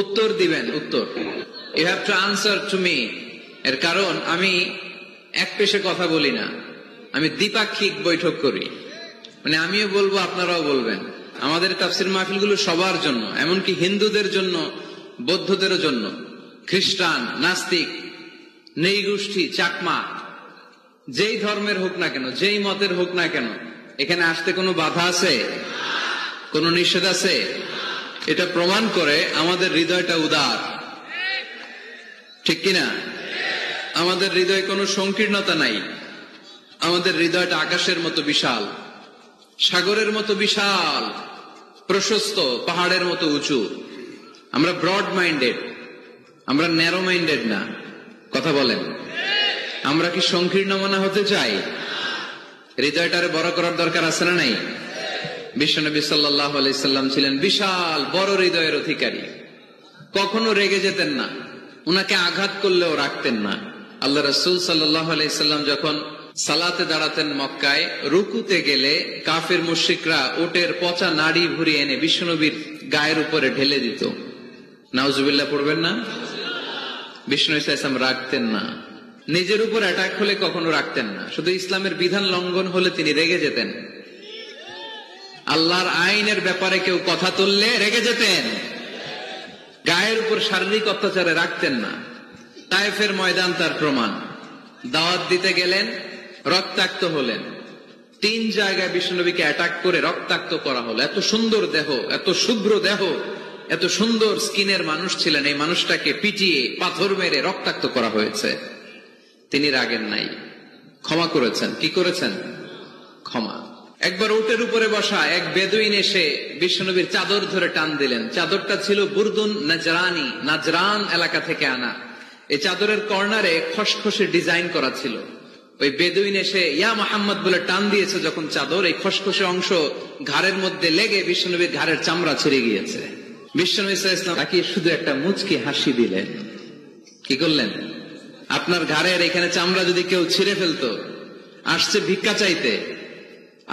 উত্তর দিবেন, উত্তর। You have to answer to me. এর কারণ আমি এক পেশে কথা বলি না, আমি দ্বিপাক্ষিক বৈঠক করি। মানে আমিও বলবো, আপনারাও বলবেন। আমাদের তাফসির মাহফিলগুলো সবার জন্য, এমনকি হিন্দুদের জন্য, বৌদ্ধদের জন্য, খ্রিস্টান, নাস্তিক, নৃগোষ্ঠী, চাকমা, যেই ধর্মের হোক না কেন, যেই মতের হোক না কেন, এখানে আসতে কোনো বাধা আছে? কোনো নিষেধ আছে? এটা প্রমাণ করে আমাদের হৃদয়টা উদার, ঠিক কিনা? আমাদের হৃদয়ে কোনো সংকীর্ণতা নাই। আমাদের হৃদয়টা আকাশের মতো বিশাল, সাগরের মতো বিশাল, প্রশস্ত, পাহাড়ের মতো উঁচু। আমরা ব্রড মাইন্ডেড, আমরা ন্যারো মাইন্ডেড না। কথা বলেন, আমরা কি সংকীর্ণ মনা হতে চাই? হৃদয়টারে বড় করার দরকার আছে না নাই? বিশ্বনবী সাল্লাল্লাহু আলাইহি সাল্লাম ছিলেন বিশাল বড় হৃদয়ের অধিকারী। কখনো রেগে যেতেন না, উনাকে আঘাত করলেও রাখতেন না। আল্লাহ রাসূল সাল্লাল্লাহু আলাইহি সাল্লাম যখন সালাতে দাঁড়াতেন মক্কায়, রুকুতে গেলে কাফের মুশরিকরা ওটের পচা নাড়ি ভুড়ি এনে বিশ্বনবীর গায়ের উপরে ঢেলে দিত। নাউজুবিল্লাহ পড়বেন না? বিষ্ণু ইসলাম রাখতেন না। নিজের উপর অ্যাটাক হলে কখনো রাখতেন না। শুধু ইসলামের বিধান লঙ্ঘন হলে তিনি রেগে যেতেন। আল্লাহর আইনের ব্যাপারে কেউ কথা তুললে রেগে যেতেন। গায়ের উপর শারীরিক অত্যাচারে রাখতেন না। তায়েফের ময়দান তার প্রমাণ। দাওয়াত দিতে গেলেন, রক্তাক্ত হলেন। 3 জায়গায় বিশ্বনবীকে অ্যাটাক করে রক্তাক্ত করা হলো। এত সুন্দর দেহ, এত শুভ্র দেহ, এত সুন্দর স্কিনের মানুষ ছিলেন, এই মানুষটাকে পিটিয়ে পাথর মেরে রক্তাক্ত করা হয়েছে। তিনি রাগেন নাই, ক্ষমা করেছেন। কি করেছেন? ক্ষমা। একবার উটের উপরে বসা এক বেদুইন এসে বিশ্বনবীর চাদর ধরে টান দিলেন। চাদরটা ছিল বুরদুন নাজরানি, নাজরান এলাকা থেকে আনা। এই চাদরের কর্নারে খসখসে ডিজাইন করা ছিল। ওই বেদুইন এসে ইয়া মুহাম্মদ বলে টান দিয়েছে যখন চাদর, এই খসখসে অংশ ঘাড়ের মধ্যে লেগে বিশ্বনবীর ঘাড়ের চামড়া ছিঁড়ে গিয়েছে। বিশ্বনবী সাল্লাল্লাহু আলাইহি ওয়াসাল্লাম তাকে শুধু একটা মুচকি হাসি দিলেন। কি করলেন? আপনার ঘাড়ের এখানে চামড়া যদি কেউ ছিঁড়ে ফেলতো, আসছে ভিক্ষা চাইতে,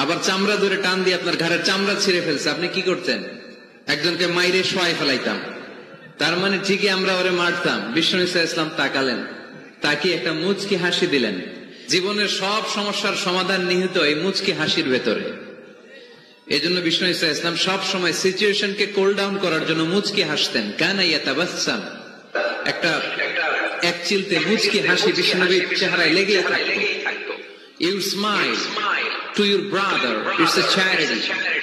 আবার চামড়া ধরে টান দিয়ে আপনার ঘাড়ের চামড়া ছিঁড়ে ফেলছে, আপনি কি করতেন? একজনকে মাইরে শোয়াই ফেলাইতাম। তার মানে ঠিকই আমরা ওরে মারতাম। বিশ্বনবী সাল্লাল্লাহু আলাইহি ওয়াসাল্লাম তাকালেন, তাকে একটা মুচকি হাসি দিলেন। জীবনের সব সমস্যার সমাধান নিহিত এই মুচকি হাসির ভেতরে। এই জন্য বিশ্বনবী সাল্লাল্লাহু আলাইহি ওয়াসাল্লাম সব সময় সিচুয়েশনকে কুল ডাউন করার জন্য মুচকি হাসতেন। কানা ইয়াতাবাসসাম, একটা এক চিলতে মুচকি হাসি বিশ্বনবীর চেহারায় লেগে থাকতো। You smile to your brother, it's a charity.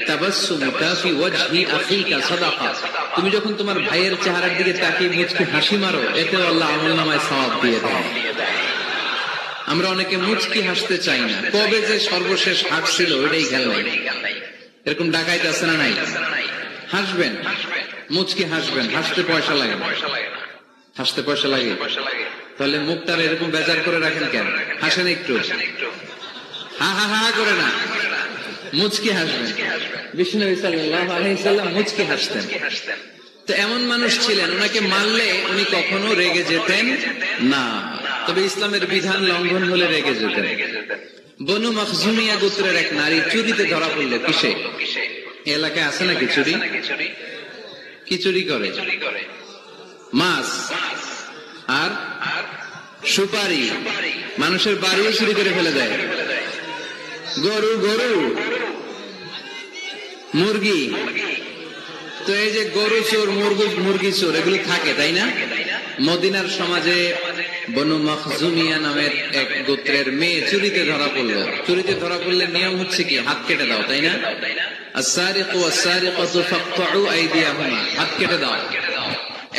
তাবাসসুমুকা ফি ওয়াজহি আখিকা সাদাকা। তুমি যখন তোমার ভাইয়ের চেহারার দিকে তাকিয়ে মুচকি হাসি মারো, এতে আল্লাহ আমলনামায় সওয়াব দিয়ে দেয়। আমরা অনেকে মুচকি হাসতে চাই না। কবে যে সর্বশেষ হাসছিল ওইটাই খেয়াল নাই। এরকম ডাকাইতে আছে না নাই? হাসবেন, মুচকি হাসবেন। হাসতে পয়সা লাগে না। হাসতে পয়সা লাগে? তাহলে মুখটা এরকম বেজার করে রাখেন কেন? হাসেন একটু, হা হা হা করে না, মুচকি হাসবেন। বিশ্বনবী সাল্লাল্লাহু আলাইহি ওয়াসাল্লাম মুচকি হাসতেন। তো এমন মানুষ ছিলেন, ওনাকে মারলে উনি কখনো রেগে যেতেন না, তবে ইসলামের বিধান লঙ্ঘন হলে রেগে যেতেন। বনু মখজুমিয়া গোত্রের এক নারী চুরিতে ধরা পড়ল। কিসে? এলাকায় আছে নাকি চুরি? কি চুরি করে? মাছ আর সুপারি। মানুষের বাড়িও চুরি করে ফেলে দেয়। গরু, মুরগি। তো এই যে গরু চোর, মুরগি চোর, এগুলো থাকে, তাই না? মদিনার সমাজে বনু মখজুমিয়া নামের এক গোত্রের মেয়ে চুরিতে ধরা পড়লো। চুরিতে ধরা পড়লে নিয়ম হচ্ছে কি? হাত কেটে দাও, তাই না? আস-সারিকু ওয়াস-সারিকাতু ফাকতাউ আইদিয়াহুমা, হাত কেটে দাও।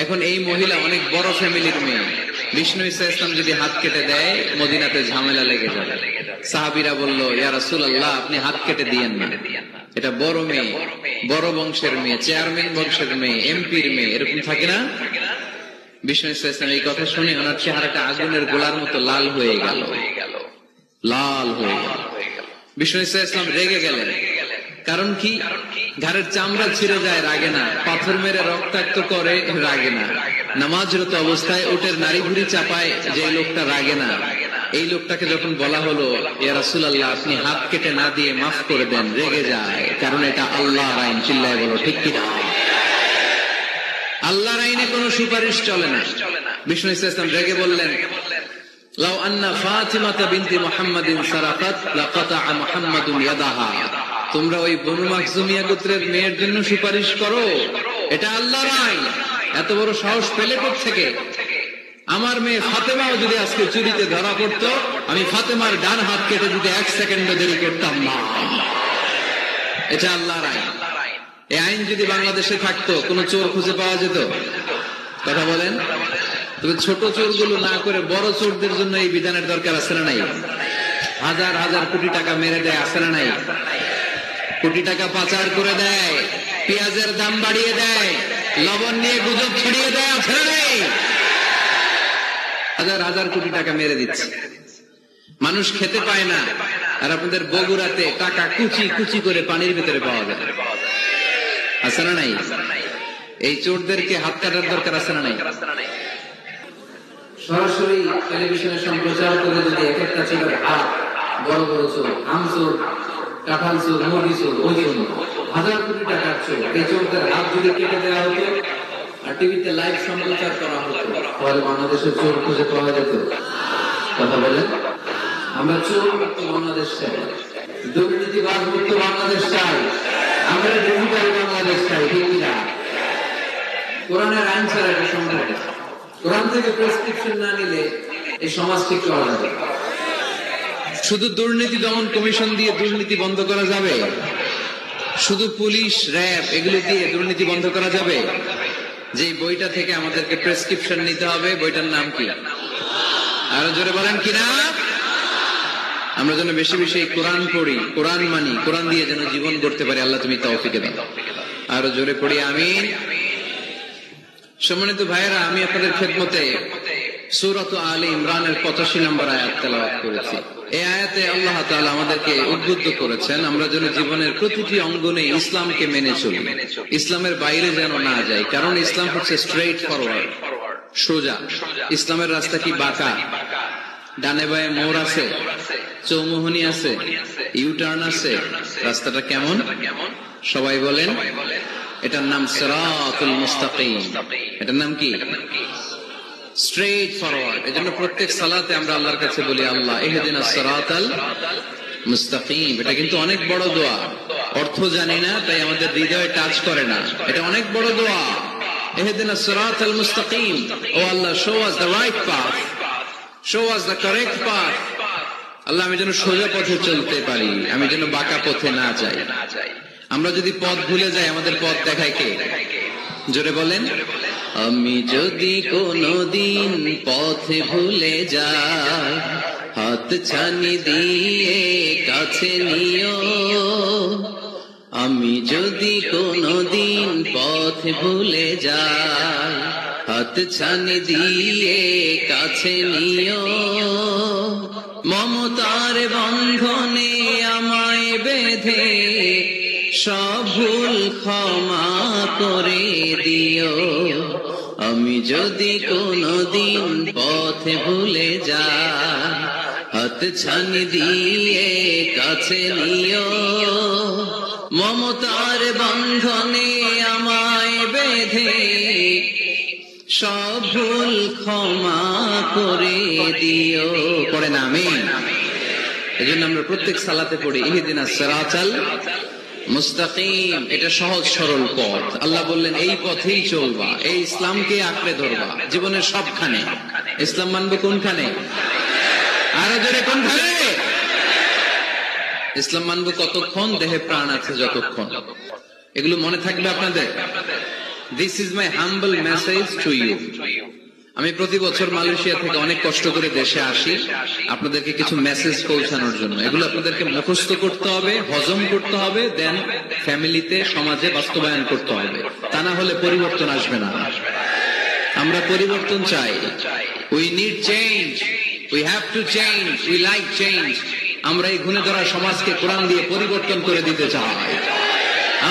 এখন এই মহিলা অনেক বড় ফ্যামিলির মেয়ে। বিষ্ণু ইসলাম যদি হাত কেটে দেয়, মদিনাতে ঝামেলা লেগে যাবে। সাহাবীরা বলল, ইয়া রাসূলুল্লাহ, আপনি হাত কেটে দিয়েন না। এটা বড় মেয়ে, বড় বংশের মেয়ে, চেয়ারম্যান বংশের মেয়ে, এমপির মেয়ে, এরকম থাকে না? বিষ্ণু ইসলাম এই কথা শুনে ওনার চেহারাটা আগুনের গোলার মতো লাল হয়ে গেল, লাল হয়ে গেল। বিষ্ণু ইসলাম রেগে গেলেন। কারণ কি? ঘাড়ের চামড়া ছিঁড়ে যায়, রাগে না। পাথর মেরে রক্তাক্ত করে, রাগে না। নামাজরত অবস্থায় ওটের নাড়ি ভুড়ি চাপায় যে লোকটা, রাগে না। এই লোকটাকে যখন বলা হলো, ইয়া রাসূলুল্লাহ, আপনি হাত কেটে না দিয়ে মাফ করে দেন, রেগে যায়। কারণ এটা আল্লাহর আইন। চিল্লায় বলো ঠিক কিনা? আল্লাহর আইনে কোনো সুপারিশ চলে না। বিষ্ণু ইসলাম রেগে বললেন, লাউ আন্না ফাতিমাতা বিনতি মুহাম্মাদিন সারাকাত লাকাতা মুহাম্মাদুন ইয়াদাহা। তোমরা ওই বনু মাখজুমিয়া গোত্রের মেয়ের জন্য সুপারিশ করো, এটা আল্লাহর আইন। এত বড় সাহস পেলে কোত্থেকে? আমার মেয়ে ফাতেমাও যদি আজকে চুরিতে ধরা পড়তো, আমি ফাতেমার ডান হাত কেটে দিতে 1 সেকেন্ডও দেরি করতাম না। এটা আল্লাহর আইন। এই আইন যদি বাংলাদেশে থাকতো, কোন চোর খুঁজে পাওয়া যেত? কথা বলেন। তবে ছোট চোরগুলো না করে বড় চোরদের জন্য এই বিধানের দরকার আছে না নাই? হাজার হাজার কোটি টাকা মেরে দেয়, আছে না নাই? কোটি টাকা পাচার করে দেয়, পেঁয়াজের দাম বাড়িয়ে দেয়, লবণ নিয়ে গুজব ছড়িয়ে দেয়, আছে না নাই? হাজার হাজার কোটি টাকা মেরে দিচ্ছে, মানুষ খেতে পায় না। আর আপনাদের বগুড়াতে টাকা কুচি কুচি করে পানির ভিতরে পাওয়া যায়, আছে না নাই? এই চোরদেরকে হাত কাটার দরকার আছে না নাই? সরাসরি টেলিভিশনে সম্প্রচার করে যদি এক একটা চোরের হাত, বড় বড় চোর, আম চোর, কাঁঠাল চোর, মুরগি চোর, ওজন হাজার কোটি টাকার চোর, এই চোরদের হাত যদি কেটে দেওয়া হতো আর টিভিতে লাইভ সম্প্রচার করা হতো, তাহলে বাংলাদেশের চোর খুঁজে পাওয়া যেত? কথা বলেন। আমরা চোর মুক্ত বাংলাদেশ চাই, দুর্নীতিবাদ মুক্ত বাংলাদেশ চাই, আমরা ডিজিটাল বাংলাদেশ চাই, ঠিক না? কোরআনের আইন ছাড়া এটা সম্ভব না। কোরআন থেকে প্রেসক্রিপশন না নিলে এই সমাজ ঠিক করা যাবে। শুধু দুর্নীতি দমন কমিশন দিয়ে দুর্নীতি বন্ধ করা যাবে? শুধু পুলিশ, র্যাব এগুলো দিয়ে দুর্নীতি বন্ধ করা যাবে? যে বইটা থেকে আমাদেরকে প্রেসক্রিপশন নিতে হবে, বইটার নাম কি? আরো জোরে বলেন কি নাম? আমরা যেন বেশি বেশি কোরআন পড়ি, কোরআন মানি, কোরআন দিয়ে যেন জীবন গড়তে পারি। আল্লাহ তুমি তৌফিক দাও। আরো জোরে পড়ি আমিন। সম্মানিত ভাইয়েরা, আমি আপনাদের খেদমতে সূরাত আলে ইমরানের 85 নম্বর আয়াত তেলাওয়াত করেছি। এই আয়াতে আল্লাহ তাআলা আমাদেরকে উদ্বুদ্ধ করেছেন আমরা যেন জীবনের প্রতিটি অঙ্গনে ইসলামকে মেনে চলি, ইসলামের বাইরে যেন না যাই। কারণ ইসলাম হচ্ছে স্ট্রেইট ফরওয়ার্ড, সোজা। ইসলামের রাস্তা কি বাঁকা? ডানে বায়ে মোড় আছে, চৌমুহনী আছে, ইউটার্ন আছে। রাস্তাটা কেমন? সবাই বলেন। এটার নাম সিরাতুল মুস্তাকিম। এটার নাম কি? Straightforward. এজন্য প্রত্যেক সালাতে আমরা আল্লাহর কাছে বলি, আল্লাহ ইহদিনাস সিরাতাল মুস্তাকিম। এটা কিন্তু অনেক বড় দোয়া। অর্থ জানি না, তাই আমাদের হৃদয়ে টাচ করে না। এটা অনেক বড় দোয়া। ইহদিনাস সিরাতাল মুস্তাকিম। ও আল্লাহ, show us the right path, show us the correct path. আল্লাহ, আমি যেন সোজা পথে চলতে পারি, আমি যেন বাঁকা পথে না যাই। আমরা যদি পথ ভুলে যাই, আমাদের পথ দেখায় কে? জোরে বলেন। আমি যদি কোনদিন পথে ভুলে যাই, হাত ছানি দিয়ে কাছে নিও। আমি যদি কোনদিন পথে ভুলে যাই, হাত ছানি দিয়ে কাছে নিও। মমতার বন্ধনে আমায় বেঁধে সব ভুল ক্ষমা করে দিও। আমি যদি কোনদিন পথে ভুলে যাই, হাত ছানি দিয়ে কাছে নিও। মমতার বন্ধনে আমায় বেঁধে সব ভুল ক্ষমা করে দিও। পড়েন আমিন। এজন্য আমরা প্রত্যেক সালাতে পড়ি ইহদিনাস সিরাতাল মুস্তাকিম। এটা সহজ সরল পথ। আল্লাহ বললেন এই পথেই চলবা, এই ইসলামকে আঁকড়ে ধরবা জীবনের সবখানে। ইসলাম মানবো কোনখানে? আরো জোরে কোনখানে? ইসলাম মানবো কতক্ষণ? দেহে প্রাণ আছে যতক্ষণ। এগুলো মনে থাকবে আপনাদের। This is my humble message to you. আমি প্রতি বছর মালয়েশিয়া থেকে অনেক কষ্ট করে দেশে আসি আপনাদেরকে কিছু মেসেজ পৌঁছানোর জন্য। এগুলো আপনাদেরকে মুখস্থ করতে হবে, হজম করতে হবে, দেন ফ্যামিলিতে, সমাজে বাস্তবায়ন করতে হবে। তা না হলে পরিবর্তন আসবে না। আমরা পরিবর্তন চাই। We need change, we have to change, we like change. আমরা এই ঘুণে ধরা সমাজকে কোরআন দিয়ে পরিবর্তন করে দিতে চাই।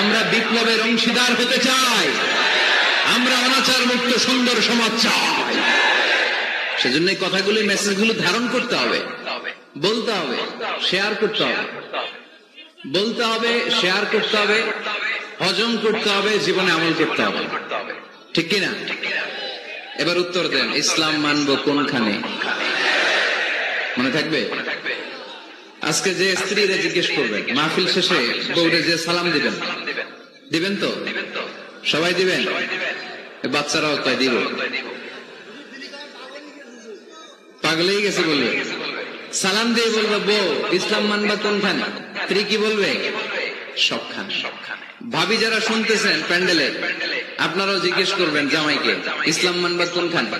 আমরা বিপ্লবের অংশীদার হতে চাই। আমরা অনাচার মুক্ত সুন্দর সমাজ চাই। সেজন্য এই কথাগুলো, মেসেজগুলো ধারণ করতে হবে, বলতে হবে, শেয়ার করতে হবে, বলতে হবে, শেয়ার করতে হবে, হজম করতে হবে, জীবনে আমল করতে হবে। ঠিক কিনা? এবার উত্তর দেন, ইসলাম মানবো কোনখানে? মনে থাকবে? আজকে যে স্ত্রীরা জিজ্ঞেস করবেন, মাহফিল শেষে বউরে যে সালাম দিবেন, দিবেন তো? সবাই দিবেন? বাচ্চারাও তাই দিব? পাগলেই গেছে বলবে। সালাম দিয়ে বলবে, বউ ইসলাম মানবা কোনখানে? স্ত্রী কি বলবে? সবখানে। ভাবি যারা শুনতেছেন প্যান্ডেলে, আপনারাও জিজ্ঞেস করবেন জামাইকে, ইসলাম মানবা কোনখানে?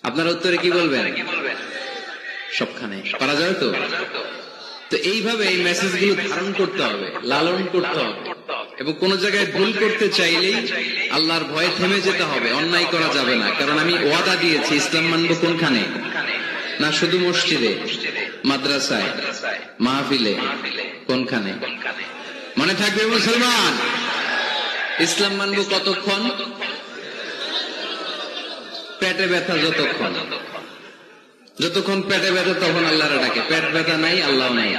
আপনারা উত্তরে কি বলবেন? সবখানে। পারা যাবে তো? তো এইভাবে এই মেসেজ গুলো ধারণ করতে হবে, লালন করতে হবে, এবং কোন জায়গায় ভুল করতে চাইলেই আল্লাহর ভয়ে থেমে যেতে হবে, অন্যায় করা যাবে না। কারণ আমি ওয়াদা দিয়েছি, ইসলাম মানবো কোনখানে? না শুধু মসজিদে, মাদ্রাসায়, মাহফিলে, কোনখানে? মনে থাকবে মুসলমান, ইসলাম মানবো কতক্ষণ? পেটে ব্যথা যতক্ষণ। যতক্ষণ পেটে ব্যথা তখন আল্লাহরে ডাকে, পেট ব্যথা নাই আল্লাহ নাই,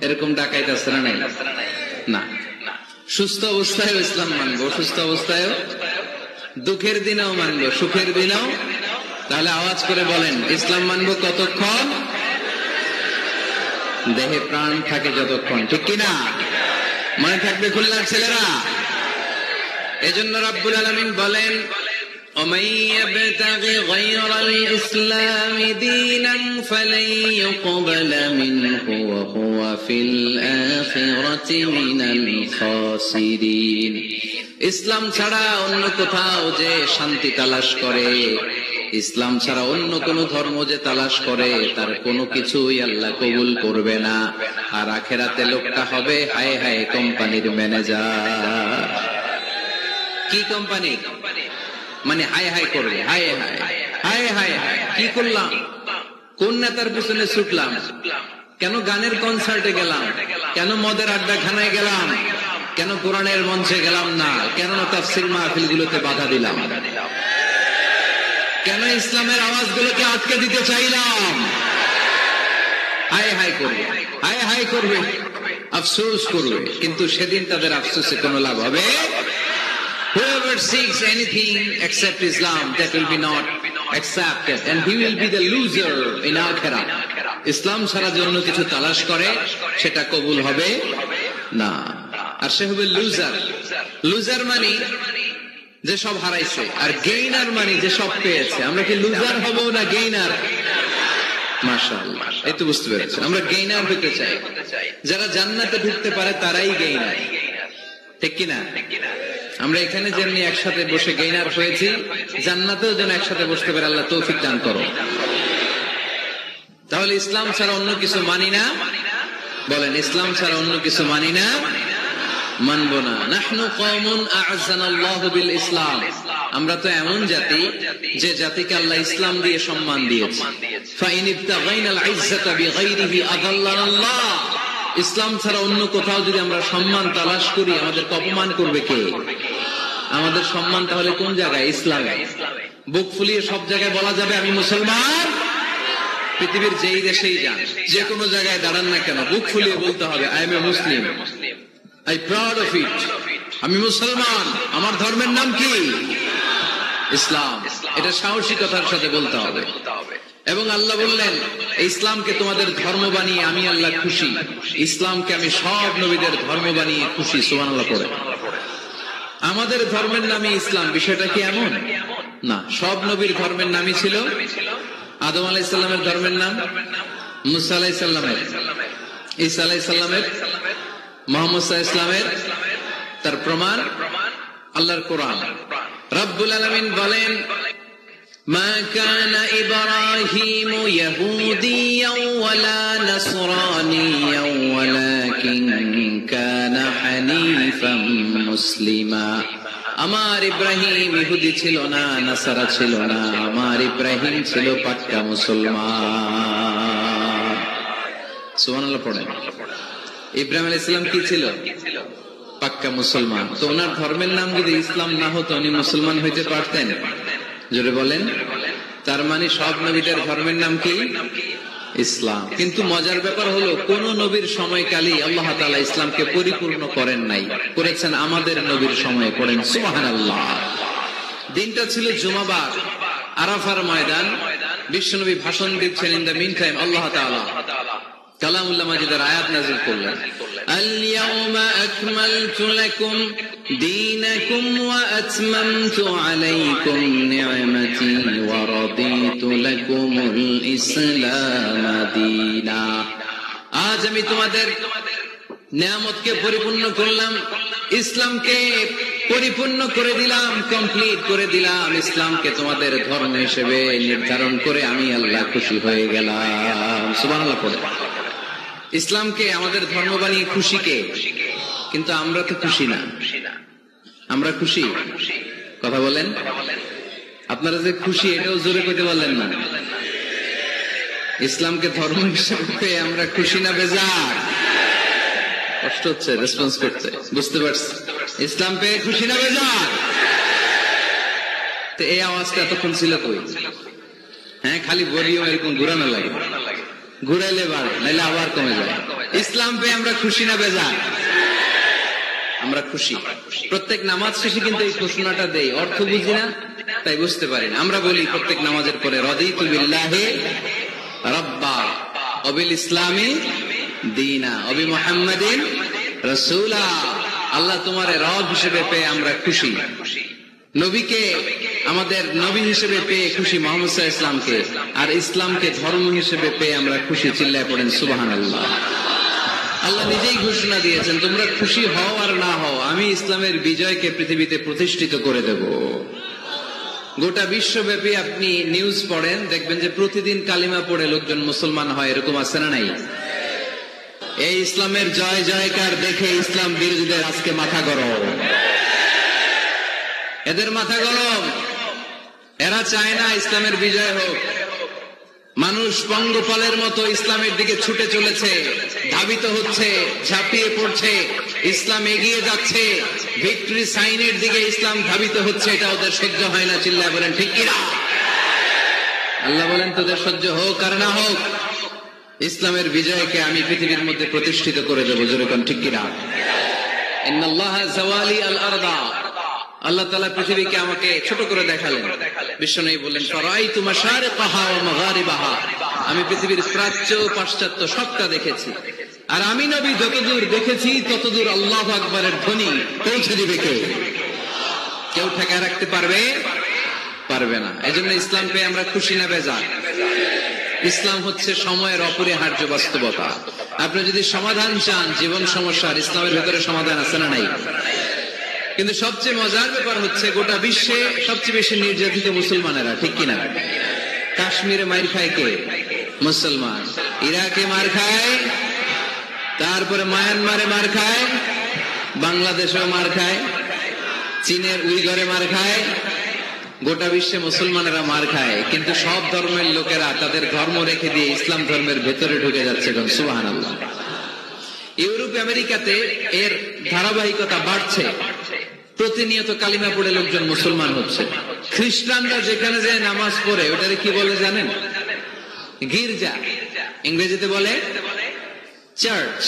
এরকম ডাকাইতে আছে না? নাই না। সুস্থ অবস্থায় ইসলাম মানবো, অসুস্থ অবস্থায়, দুঃখের দিনেও মানবো, সুখের দিনেও। তাহলে আওয়াজ করে বলেন, ইসলাম মানবো কতক্ষণ? দেহে প্রাণ থাকে যতক্ষণ, ঠিক কিনা? মনে থাকবে খুলনার ছেলেরা? এজন্য রাব্বুল আলামিন বলেন, ومن يبتغ غير الإسلام دينا فلن يقبل منه وهو في الآخرة من الخاسرين। ইসলাম ছাড়া অন্য কোথাও যে শান্তি তালাশ করে, ইসলাম ছাড়া অন্য কোন ধর্ম যে তালাশ করে, তার কোনো কিছুই আল্লাহ কবুল করবে না। আর আখিরাতে লোকটা হবে হায় হায় কোম্পানির ম্যানেজার। কি কোম্পানি? মানে হায় হায় করবে, হায় হায় হায় হায় হায়, কি করলাম, কোন নেতার পিছনে ছুটলাম, কেন গানের কনসার্টে গেলাম, কেন মদের আড্ডা খানায় গেলাম, কেন কোরআনের মঞ্চে গেলাম না, কেন তাফসীর মাহফিল গুলোতে বাধা দিলাম, কেন ইসলামের আওয়াজগুলোকে আটকে দিতে চাইলাম। হায় হায় করবে, হায় হায় করবে, আফসোস করবে, কিন্তু সেদিন তাদের আফসোসে কোনো লাভ হবে? Whoever seeks anything except Islam, that will be not accepted, and he will be the loser in akhirah. ইসলাম ছাড়া যে অন্য কিছু তালাশ করে, সেটা কবুল হবে না, আর সে হবে লুজার। লুজার মানে যে সব হারাইছে, আর গেইনার মানে যে সব পেয়েছে। আমরা কি লুজার হব না গেইনার? মাশাআল্লাহ, এই তো বুঝতে পেরেছেন, আমরা গেইনার হতে চাই। যারা জান্নাতে ঢুকতে পারে তারাই গেইনার, ঠিক কিনা? আমরা এখানে যেমনি একসাথে বসে গেইনার হয়েছি, জান্নাতেও যেন একসাথে বসতে পারে, আল্লাহ তৌফিক দান করো। তাহলে ইসলাম ছাড়া অন্য কিছু মানি না, বলেন ইসলাম ছাড়া অন্য কিছু মানি না, মানব না। নাহনু কওমুন আ'আযানাল্লাহু বিল ইসলাম, আমরা তো এমন জাতি যে জাতিকে আল্লাহ ইসলাম দিয়ে সম্মান দিয়েছে। ফাইন ইবতাগাইনাল ইজ্জাতা বিগাইরিহি আযাল্লানাল্লাহ, ইসলাম ছাড়া অন্য কোথাও যদি আমরা সম্মান তালাশ করি, আমাদেরকে অপমান করবে কে? আমাদের সম্মান তাহলে কোন জায়গায়? ইসলামে। বুক ফুলিয়ে সব জায়গায় বলা যাবে আমি মুসলমান। পৃথিবীর যেই দেশেই যান, যে কোনো জায়গায় দাঁড়ান না কেন, বুক ফুলিয়ে বলতে হবে I M A Muslim, I proud of it, আমি মুসলমান, আমার ধর্মের নাম কি? ইসলাম। এটা সাহসিকতার সাথে বলতে হবে। এবং আল্লাহ বললেন, ইসলামকে তোমাদের ধর্ম বানিয়ে আমি আল্লাহ খুশি, ইসলামকে আমি সব নবীদের ধর্ম বানিয়ে খুশি। সুবহানাল্লাহ পড়ে। আমাদের ধর্মের নামই ইসলাম, বিষয়টা কি এমন না? সব নবীর ধর্মের নামই ছিল। আদম আলাইহিস সালামের ধর্মের নাম, মুসা আলাইহিস সালামের, ঈসা আলাইহিস সালামের, মুহাম্মদ সাল্লাল্লাহু আলাইহি ওয়াসাল্লামের। তার প্রমাণ আল্লাহর কোরআন। রব্বুল আলামিন বলেন, মা কানা ইব্রাহিমু ইয়াহুদিয়ান ওয়ালা নাসরানিয়ান ওয়ালাকিন কানা হানিফাম মুসলিমা। আমার ইব্রাহিম ইহুদি ছিল না, নাসারা ছিল না, আমার ইব্রাহিম ছিল পাক্কা মুসলমান। সুবহানাল্লাহ পড়েন। ইব্রাহিম আলাইহিস সালাম কি ছিল? পাক্কা মুসলমান। তো ওনার ধর্মের নাম যদি ইসলাম না হতো, উনি মুসলমান হইতে পারতেন? জোরে বলেন। তার মানে সব নবীদের ধর্মের নাম কি? ইসলাম। কিন্তু মজার ব্যাপার হলো, কোন নবীর সময়কালই আল্লাহ তাআলা ইসলামকে পরিপূর্ণ করেন নাই, করেছেন আমাদের নবীর সময়ে। পড়েন সুবহানাল্লাহ। দিনটা ছিল জুমাবার, আরাফার ময়দান। বিশ্বনবী ভাষণ দিচ্ছেন। ইন দ্য মিন টাইম আল্লাহ তাআলা কালামুল্লাহ মাজিদের আয়াত নাযিল করলেন। আল-ইয়াওমা আকমালতু লাকুম দীনাকুম ওয়া আতমামতু আলাইকুম নি'মাতি ওয়া রাদিতু লাকুমুল ইসলাম দীনা। আজ আমি তোমাদের নিয়ামতকে পরিপূর্ণ করলাম, ইসলামকে পরিপূর্ণ করে দিলাম, কমপ্লিট করে দিলাম। ইসলামকে তোমাদের ধর্ম হিসেবে নির্ধারণ করে আমি আল্লাহ খুশি হয়ে গেলাম। সুবহানাল্লাহ পড়ে। ইসলামকে আমাদের ধর্ম বানিয়ে খুশি কে? কিন্তু আমরা তো খুশি না। আমরা খুশি? কথা বলেন। আপনারা যে খুশি এটাও জোরে কইতে পারলেন না। ইসলামকে ধর্ম হিসেবে আমরা খুশি না বেজার? কষ্ট হচ্ছে রেসপন্স করতে, বুঝতে পারছি। ইসলাম পেয়ে খুশি না বেজার? তো এই আওয়াজটা এতক্ষণ ছিল কই? হ্যাঁ, খালি ভলিউম এরকম ঘুরানো লাগে, ঘুরাইলে বাড়ে, নাইলে আবার কমে যায়। ইসলাম পেয়ে আমরা খুশি না বেজার? আমরা খুশি। প্রত্যেক নামাজ শেষে কিন্তু এই ঘোষণাটা দেই, অর্থ বুঝি না তাই বুঝতে পারি না। আমরা বলি প্রত্যেক নামাজের পরে রাদিতু বিল্লাহি রাব্বা ওয়া বিল ইসলামি দীনা ওয়া বি মুহাম্মাদিন রাসূলা। আল্লাহ তোমার রব হিসেবে পেয়ে আমরা খুশি, নবীকে আমাদের নবী হিসেবে পেয়ে খুশি, মুহাম্মদ সাল্লাল্লাহু আলাইহি ওয়াসাল্লামকে, আর ইসলামকে ধর্ম হিসেবে পেয়ে আমরা খুশি। চিল্লায় পড়েন সুবহানাল্লাহ। আল্লাহ নিজেই ঘোষণা দিয়েছেন, তোমরা খুশি হও আর না হও, আমি ইসলামের বিজয়কে পৃথিবীতে প্রতিষ্ঠিত করে দেব। গোটা বিশ্বব্যাপী আপনি নিউজ পড়েন, দেখবেন যে প্রতিদিন কালিমা পড়ে লোকজন মুসলমান হয়। এরকম আছে না নাই? এই ইসলামের জয় জয়কার দেখে ইসলাম বিরোধীদের আজকে মাথা গরম, এদের মাথা গরম। এরা চায় না ইসলামের বিজয় হোক। মানুষ পঙ্গপালের মতো ইসলামের দিকে ছুটে চলেছে, ধাবিত হচ্ছে, ঝাঁপিয়ে পড়ছে। ইসলাম এগিয়ে যাচ্ছে, ভিক্টরি সাইনের দিকে ইসলাম ধাবিত হচ্ছে। এটা ওদের সহ্য হয় না। চিল্লায় বলেন ঠিক কিনা? আল্লাহ বলেন তোদের সহ্য হোক আর না হোক, ইসলামের বিজয়কে আমি পৃথিবীর মধ্যে প্রতিষ্ঠিত করে দেবো। যেরকম ঠিক কিনা? ইন্নাল্লাহা যাওয়ালি আল আরদা। আল্লাহ তাআলা পৃথিবীকে আমাকে ছোট করে দেখালেন। বিশ্বনবী বললেন ফারাইতু মাশারিকাহা ওয়া মাগারিবাহা। আমি পৃথিবীর প্রাচ্য পাশ্চাত্য সবটা দেখেছি। আর আমি নবী যতদূর দেখেছি ততদূর আল্লাহু আকবারের ধ্বনি পৌঁছে দিবে কে? কেউ ঠেকায় রাখতে পারবে? পারবে না। এজন্য ইসলাম পেয়ে আমরা খুশি না বেজার? ইসলাম হচ্ছে সময়ের অপরিহার্য বাস্তবতা। আপনি যদি সমাধান চান জীবন সমস্যার, ইসলামের ভেতরে সমাধান আছে না নাই? কিন্তু সবচেয়ে মজার ব্যাপার হচ্ছে গোটা বিশ্বে সবচেয়ে বেশি নির্যাতিত মুসলমানেরা, ঠিক কিনা? কাশ্মীরে মার খায় কে? মুসলমান। ইরাকে মার খায়, তারপরে মায়ানমারে মার খায়, বাংলাদেশেও মার খায়, চীনের উইঘরে মার খায়। গোটা বিশ্বে মুসলমানেরা মার খায়, কিন্তু সব ধর্মের লোকেরা তাদের ধর্ম রেখে দিয়ে ইসলাম ধর্মের ভেতরে ঢুকে যাচ্ছে। সুবহানাল্লাহ। ইউরোপ আমেরিকাতে এর ধারাবাহিকতা বাড়ছে। প্রতিনিয়ত কালিমা পড়ে লোকজন মুসলমান হচ্ছে। খ্রিস্টানরা যেখানে যায় নামাজ পড়ে ওটারে কি বলে জানেন? গির্জা। ইংরেজিতে বলে চার্চ।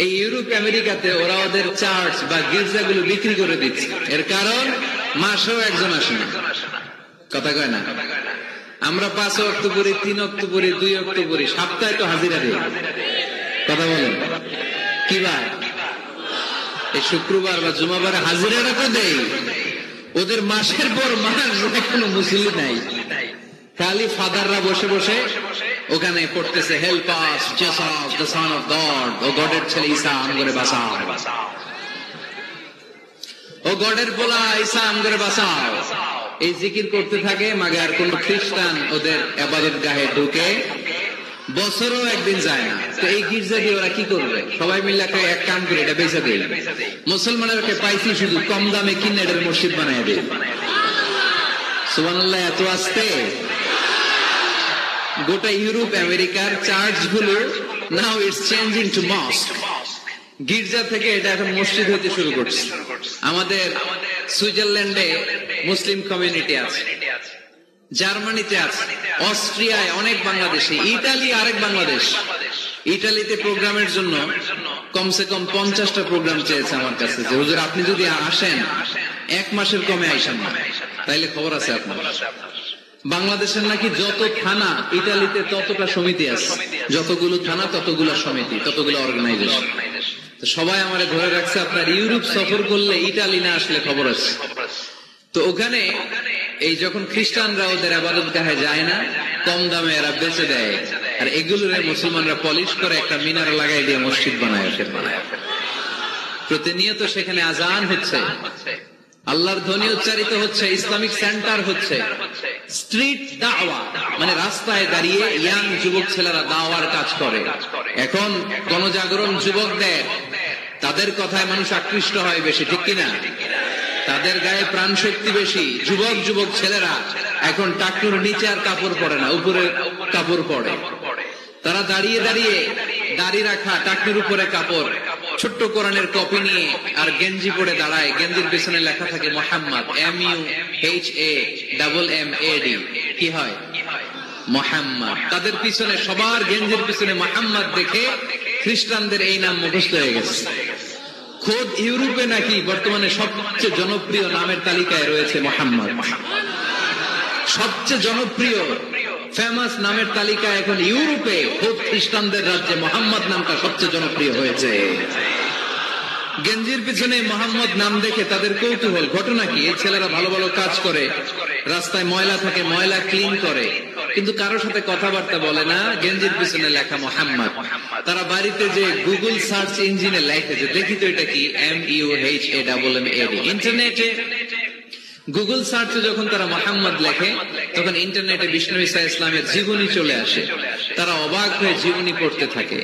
এই ইউরোপ আমেরিকাতে ওরা ওদের চার্চ বা গির্জাগুলো বিক্রি করে দিচ্ছে। এর কারণ মাসেও একজন আসে না। কথা কয় না? আমরা 5 ওয়াক্ত পড়ি, 3 ওয়াক্ত পড়ি, 2 ওয়াক্ত পড়ি, সপ্তাহে তো হাজিরা দেই। কথা বলেন কি বার? এই শুক্রবার বা জুমাবারে হাজিরাটা তো দেই। ওদের মাসের পর মাস কোনো মুসলিম নাই, খালি ফাদাররা বসে বসে ওখানে পড়তেছে help us Jesus the son of God. ও গডের ছেলে ঈসা আমগরে বাঁচাও, ও গডের পোলা ঈসা আমগরে বাঁচাও। এই জিকির করতে থাকে। মাগে আর কোন খ্রিস্টান ওদের ইবাদত গাহে ঢুকে বছরও একদিন যায় না। তো এই গির্জা দিয়ে ওরা কি করবে? সবাই মিলে এক কাম করে এটা বেচে দেয়। মুসলমানেরকে পাইছি শুধু কম দামে কিনে এটার মসজিদ বানায় দেয়। সুবহানাল্লাহ। এত আসতে গোটা ইউরোপ আমেরিকার চার্চ গুলো নাও ইটস চেঞ্জিং টু মস্ক। গির্জা থেকে এটা এখন মসজিদ হতে শুরু করছে। আমাদের সুইজারল্যান্ডে মুসলিম কমিউনিটি আছে, জার্মানিতে আছে, অস্ট্রিয়ায় অনেক বাংলাদেশি, ইটালি আরেক বাংলাদেশ। ইটালিতে প্রোগ্রামের জন্য কমসে কম 50টা প্রোগ্রাম চেয়েছে আমার কাছে যে হুজুর আপনি যদি আসেন 1 মাসের কমে আইসেন না, তাইলে খবর আছে আপনার। বাংলাদেশের নাকি যত থানা ইতালিতে ততটা সমিতি আছে, যতগুলো থানা ততগুলো সমিতি, ততগুলো অর্গানাইজেশন। সবাই আমারে ধরে রাখছে আপনার ইউরোপ সফর করলে ইটালি না আসলে খবর আছে। তো ওখানে এই যখন খ্রিস্টানরা ওদের ইবাদতগাহে যায় না, কম দামে এরা বেচে দেয়, আর এগুলোর মুসলমানরা পলিশ করে একটা মিনার লাগাই দিয়ে মসজিদ বানায় ফেলে। প্রতিনিয়ত সেখানে আজান হচ্ছে, আল্লাহর ধ্বনি উচ্চারিত হচ্ছে, ইসলামিক সেন্টার হচ্ছে, স্ট্রিট দাওয়া মানে রাস্তায় দাঁড়িয়ে ইয়াং যুবক ছেলেরা দাওয়ার কাজ করে। এখন গণজাগরণ যুবকদের, তাদের কথায় মানুষ আকৃষ্ট হয় বেশি, ঠিক কিনা? তাদের গায়ে প্রাণ শক্তি বেশি। যুবক ছেলেরা এখন টাকনুর নিচে আর কাপড় পরে না, উপরে কাপড় পরে। তারা দাঁড়িয়ে দাঁড়িয়ে দাড়ি রাখা, টাকনুর উপরে কাপড়, ছোট্ট কোরআনের কপি নিয়ে আর গেঞ্জি পরে দাঁড়ায়। গেঞ্জির পেছনে লেখা থাকে মোহাম্মদ, MUHAMMAD। কি হয়? মোহাম্মদ। তাদের পিছনে, সবার গেঞ্জির পিছনে মোহাম্মদ দেখে খ্রিস্টানদের এই নাম মুখস্থ হয়ে গেছে। খোদ ইউরোপে নাকি বর্তমানে সবচেয়ে জনপ্রিয় নামের তালিকায় রয়েছে মোহাম্মদ। সবচেয়ে জনপ্রিয় ফেমাস নামের তালিকায় এখন ইউরোপে খোদ খ্রিস্টানদের রাজ্যে মোহাম্মদ নামটা সবচেয়ে জনপ্রিয় হয়েছে। গেঞ্জির পিছনে মোহাম্মদ নাম দেখে তাদের কৌতূহল। ঘটনা কি? এই ছেলেরা ভালো ভালো কাজ করে, রাস্তায় ময়লা থাকে, ময়লা ক্লিন করে, কিন্তু কারোর সাথে কথাবার্তা বলে না। গেঞ্জির পিছনে লেখা মোহাম্মদ। তারা বাড়িতে যে গুগল সার্চ ইঞ্জিনে লেখে যে দেখি তো এটা কি, MUHAMMAD। ইন্টারনেটে গুগল সার্চে যখন তারা মোহাম্মদ লেখে, তখন ইন্টারনেটে বিষ্ণু ঈসা ইসলামের জীবনী চলে আসে। তারা অবাক হয়ে জীবনী পড়তে থাকে।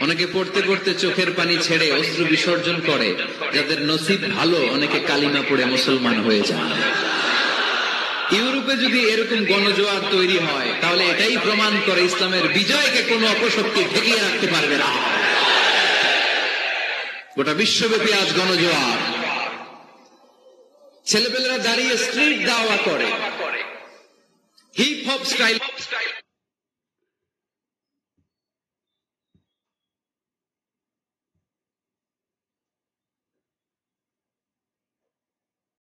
অনেকে পড়তে পড়তে চোখের পানি ছেড়ে অশ্রু বিসর্জন করে। যাদের নসিব ভালো, অনেকে কালিমা পড়ে মুসলমান হয়ে যায়। ইউরোপে যদি এরকম গণজোয়ার তৈরি হয়, তাহলে এটাই প্রমাণ করে ইসলামের বিজয়কে কোনো অপশক্তি ঠেকিয়ে রাখতে পারবে না। গোটা বিশ্বব্যাপী আজ গণজোয়ার। ছেলেপেলেরা দাঁড়িয়ে স্ট্রিট দাওয়া করে, হিপ হপ স্টাইল